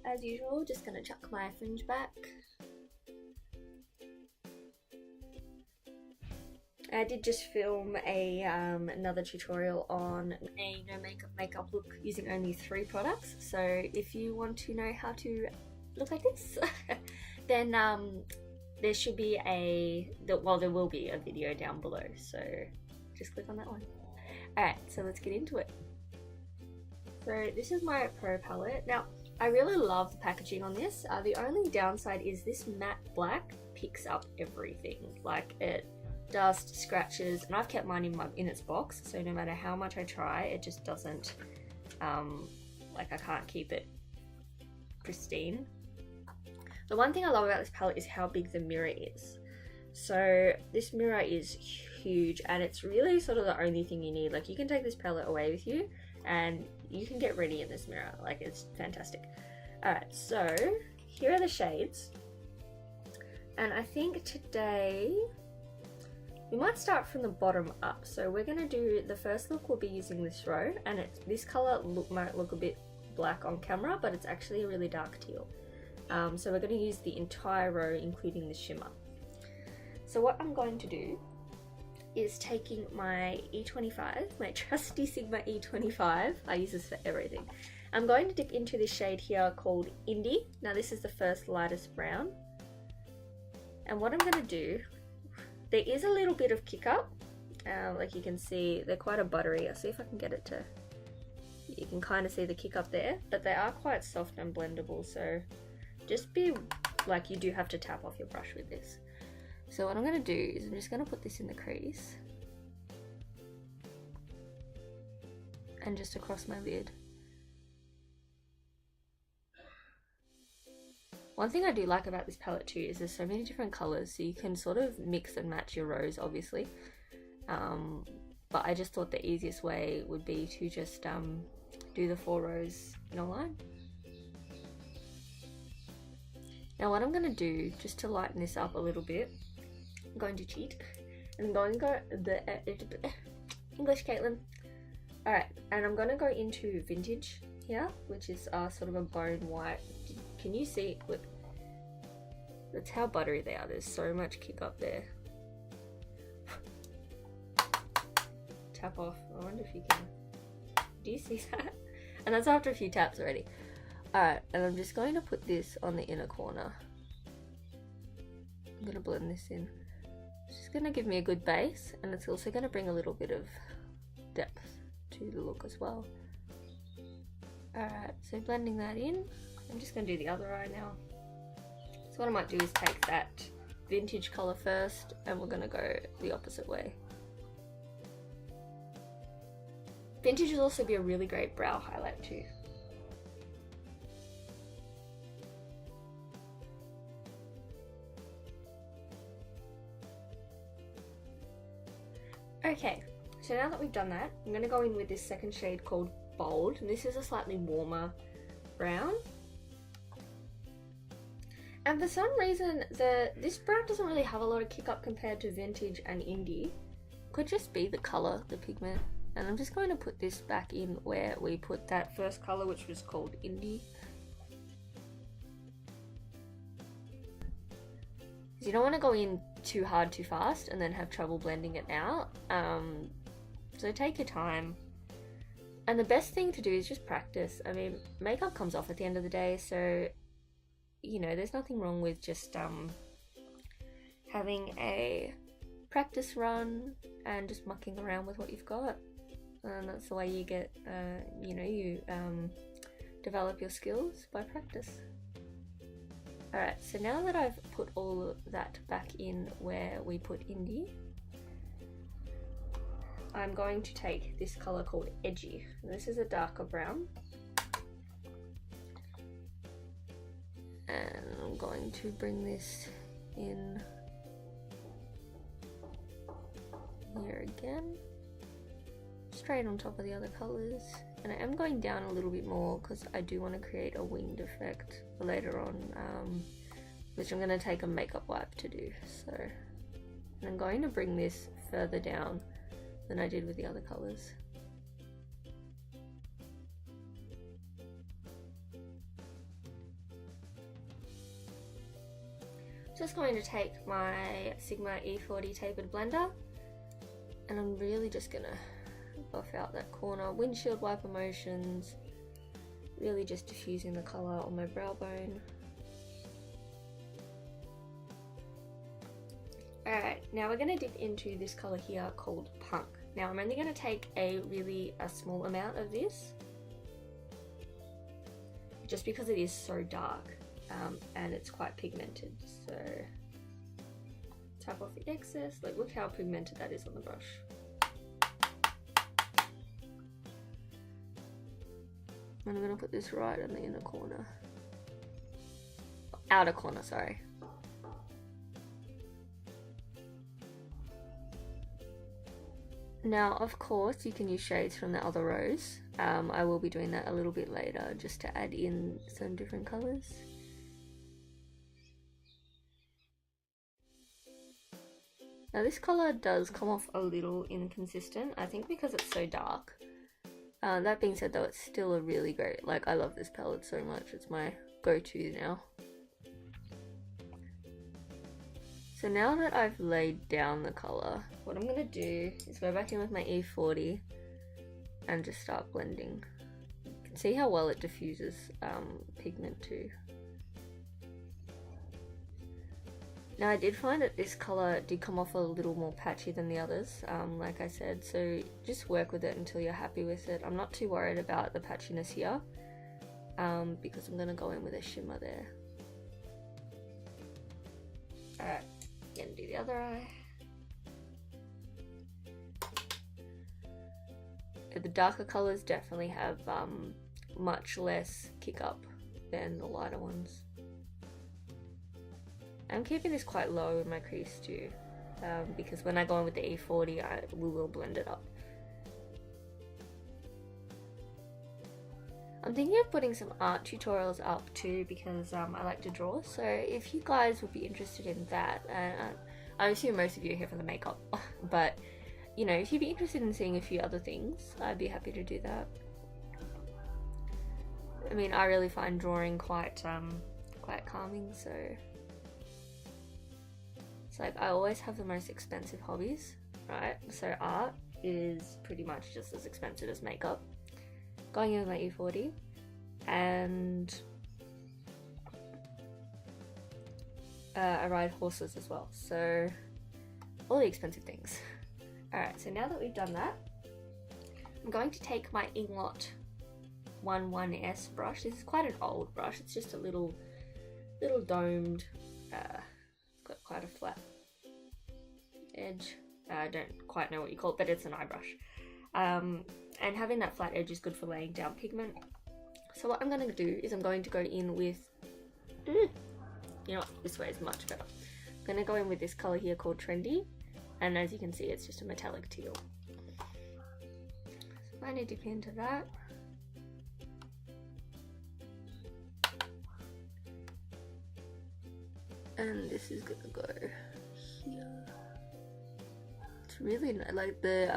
as usual, just gonna chuck my fringe back. I did just film a another tutorial on a no makeup look using only 3 products, so if you want to know how to look like this then there should be there will be a video down below, so just click on that one. Alright, so let's get into it. So this is my Pro palette. Now I really love the packaging on this. The only downside is this matte black picks up everything, like it dust, scratches, and I've kept mine in its box, so no matter how much I try, it just doesn't, like I can't keep it pristine. The one thing I love about this palette is how big the mirror is. So this mirror is huge, and it's really sort of the only thing you need. Like, you can take this palette away with you and you can get ready in this mirror. Like, it's fantastic. Alright, so here are the shades, and I think today we might start from the bottom up. So we're going to do, the first look will be using this row, and this colour might look a bit black on camera, but it's actually a really dark teal. So we're going to use the entire row, including the shimmer. So what I'm going to do is taking my E25, my trusty Sigma E25, I use this for everything. I'm going to dip into this shade here called Indie. Now this is the first lightest brown. And what I'm going to do, there is a little bit of kick up, like you can see, they're quite a buttery. I'll see if I can get it to, you can kind of see the kick up there, but they are quite soft and blendable, so just be like, you do have to tap off your brush with this. So what I'm going to do is I'm just going to put this in the crease and just across my lid. One thing I do like about this palette too is there's so many different colours, so you can sort of mix and match your rows, obviously. But I just thought the easiest way would be to just do the 4 rows in a line. Now what I'm going to do, just to lighten this up a little bit, I'm going to cheat, and I'm going to go the English Caitlin. Alright, and I'm going to go into Vintage here, which is sort of a bone white. Can you see? Look, that's how buttery they are. There's so much kick up there. Tap off. I wonder if you can. Do you see that? And that's after a few taps already. Alright, and I'm just going to put this on the inner corner. I'm going to blend this in. It's just going to give me a good base, and it's also going to bring a little bit of depth to the look as well. Alright, so blending that in. I'm just going to do the other eye now. So what I might do is take that vintage colour first, and we're going to go the opposite way. Vintage will also be a really great brow highlight too. Okay, so now that we've done that, I'm going to go in with this second shade called Bold, and this is a slightly warmer brown. And for some reason, this brown doesn't really have a lot of kick up compared to Vintage and Indie. Could just be the colour, the pigment. And I'm just going to put this back in where we put that first colour, which was called Indie. Because you don't want to go in too hard too fast and then have trouble blending it out. So take your time. And the best thing to do is just practice. I mean, makeup comes off at the end of the day, so you know, there's nothing wrong with just having a practice run and just mucking around with what you've got. And that's the way you get, you know, you develop your skills, by practice. Alright, so now that I've put all of that back in where we put Indie, I'm going to take this colour called Edgy. And this is a darker brown. And I'm going to bring this in here again, straight on top of the other colours. And I am going down a little bit more because I do want to create a winged effect later on, which I'm going to take a makeup wipe to do. So, and I'm going to bring this further down than I did with the other colours. Just going to take my Sigma E40 tapered blender, and I'm really just gonna buff out that corner. Windshield wiper motions, really just diffusing the colour on my brow bone. Alright, now we're going to dip into this colour here called Punk. Now I'm only going to take a small amount of this, just because it is so dark and it's quite pigmented. So tap off the excess. Like, look how pigmented that is on the brush. And I'm going to put this right in the inner corner. Outer corner, sorry. Now, of course, you can use shades from the other rows. I will be doing that a little bit later, just to add in some different colours. Now this colour does come off a little inconsistent, I think because it's so dark. That being said though, it's still a really great, like, I love this palette so much, it's my go-to now. So now that I've laid down the colour, what I'm going to do is go back in with my E40 and just start blending. You can see how well it diffuses pigment too. Now I did find that this colour did come off a little more patchy than the others, like I said, so just work with it until you're happy with it. I'm not too worried about the patchiness here, because I'm going to go in with a shimmer there. Alright, gonna do the other eye. The darker colours definitely have much less kick up than the lighter ones. I'm keeping this quite low in my crease too, because when I go in with the E40 we will blend it up. I'm thinking of putting some art tutorials up too, because I like to draw, so if you guys would be interested in that, I assume most of you are here for the makeup, but you know, if you'd be interested in seeing a few other things, I'd be happy to do that. I mean, I really find drawing quite calming, so it's like I always have the most expensive hobbies, right? So art is pretty much just as expensive as makeup. Going in with my E40, and I ride horses as well, so all the expensive things. Alright, so now that we've done that, I'm going to take my Inglot 11S brush. This is quite an old brush, it's just a little domed, it's got quite a flat edge. I don't quite know what you call it, but it's an eye brush. And having that flat edge is good for laying down pigment. So what I'm going to do is I'm going to go in with, you know what, this way is much better. I'm going to go in with this colour here called Trendy, and as you can see it's just a metallic teal. So I need to dip into that. And this is going to go here. It's really nice, like the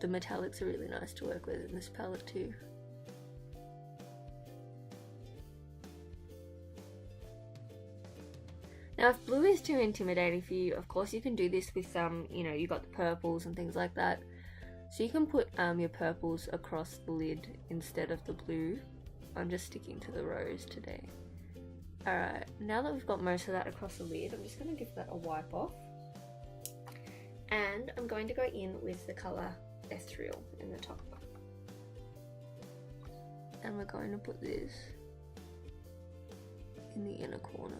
metallics are really nice to work with in this palette too. Now if blue is too intimidating for you, of course you can do this with you know, you got the purples and things like that. So you can put your purples across the lid instead of the blue. I'm just sticking to the rose today. Alright, now that we've got most of that across the lid, I'm just going to give that a wipe off. And I'm going to go in with the colour Ethereal in the top. And we're going to put this in the inner corner.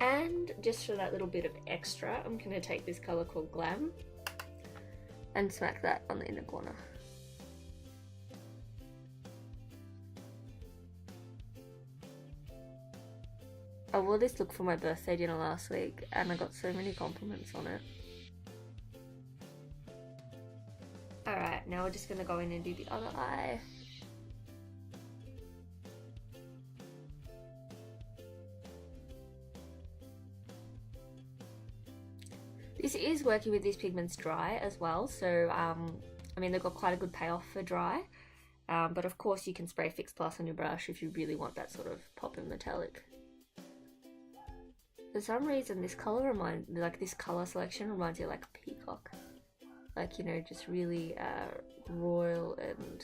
And just for that little bit of extra, I'm going to take this colour called Glam and smack that on the inner corner. I wore this look for my birthday dinner last week and I got so many compliments on it. Alright, now we're just going to go in and do the other eye. This is working with these pigments dry as well, so I mean they've got quite a good payoff for dry. But of course you can spray Fix Plus on your brush if you really want that sort of pop and metallic. For some reason this color this color selection reminds you of like a peacock. Like, you know, just really royal and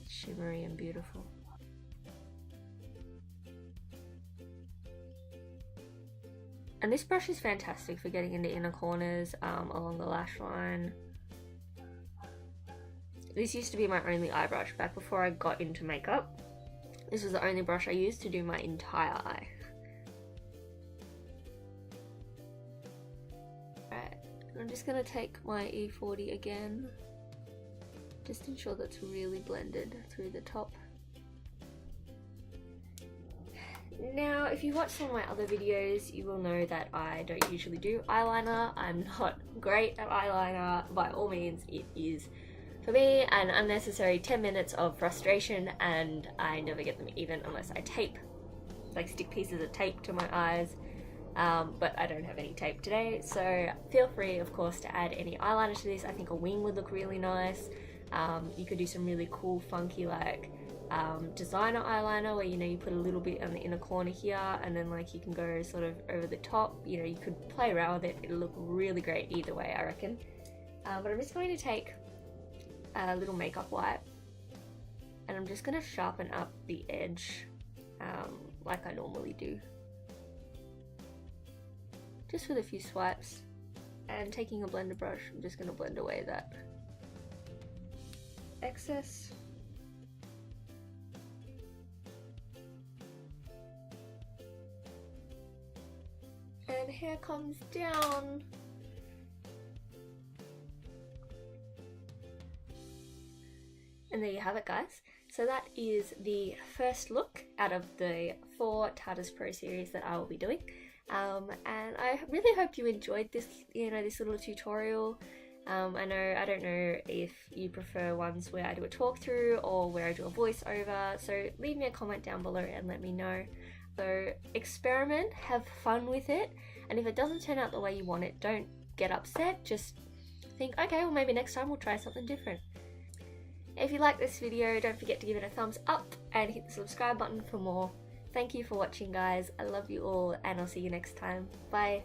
shimmery and beautiful. And this brush is fantastic for getting into inner corners, along the lash line. This used to be my only eye brush back before I got into makeup. This was the only brush I used to do my entire eye. Right, I'm just gonna take my E40 again. Just ensure that's really blended through the top. Now, if you watch some of my other videos, you will know that I don't usually do eyeliner. I'm not great at eyeliner. By all means, it is, for me, an unnecessary 10 minutes of frustration, and I never get them even unless I tape, like stick pieces of tape to my eyes. But I don't have any tape today, so feel free, of course, to add any eyeliner to this. I think a wing would look really nice. You could do some really cool, funky, like, designer eyeliner where, you know, you put a little bit on the inner corner here and then like you can go sort of over the top. You know, you could play around with it. It'll look really great either way, I reckon. But I'm just going to take a little makeup wipe and I'm just going to sharpen up the edge like I normally do. Just with a few swipes, and taking a blender brush, I'm just going to blend away that excess. And hair comes down. And there you have it, guys. So that is the first look out of the 4 Tarteist Pro series that I will be doing. And I really hope you enjoyed this, you know, this little tutorial. I don't know if you prefer ones where I do a talk through or where I do a voiceover, so leave me a comment down below and let me know. So experiment, have fun with it, and if it doesn't turn out the way you want it, don't get upset. Just think, okay, well maybe next time we'll try something different. If you like this video, don't forget to give it a thumbs up and hit the subscribe button for more. Thank you for watching, guys. I love you all, and I'll see you next time. Bye.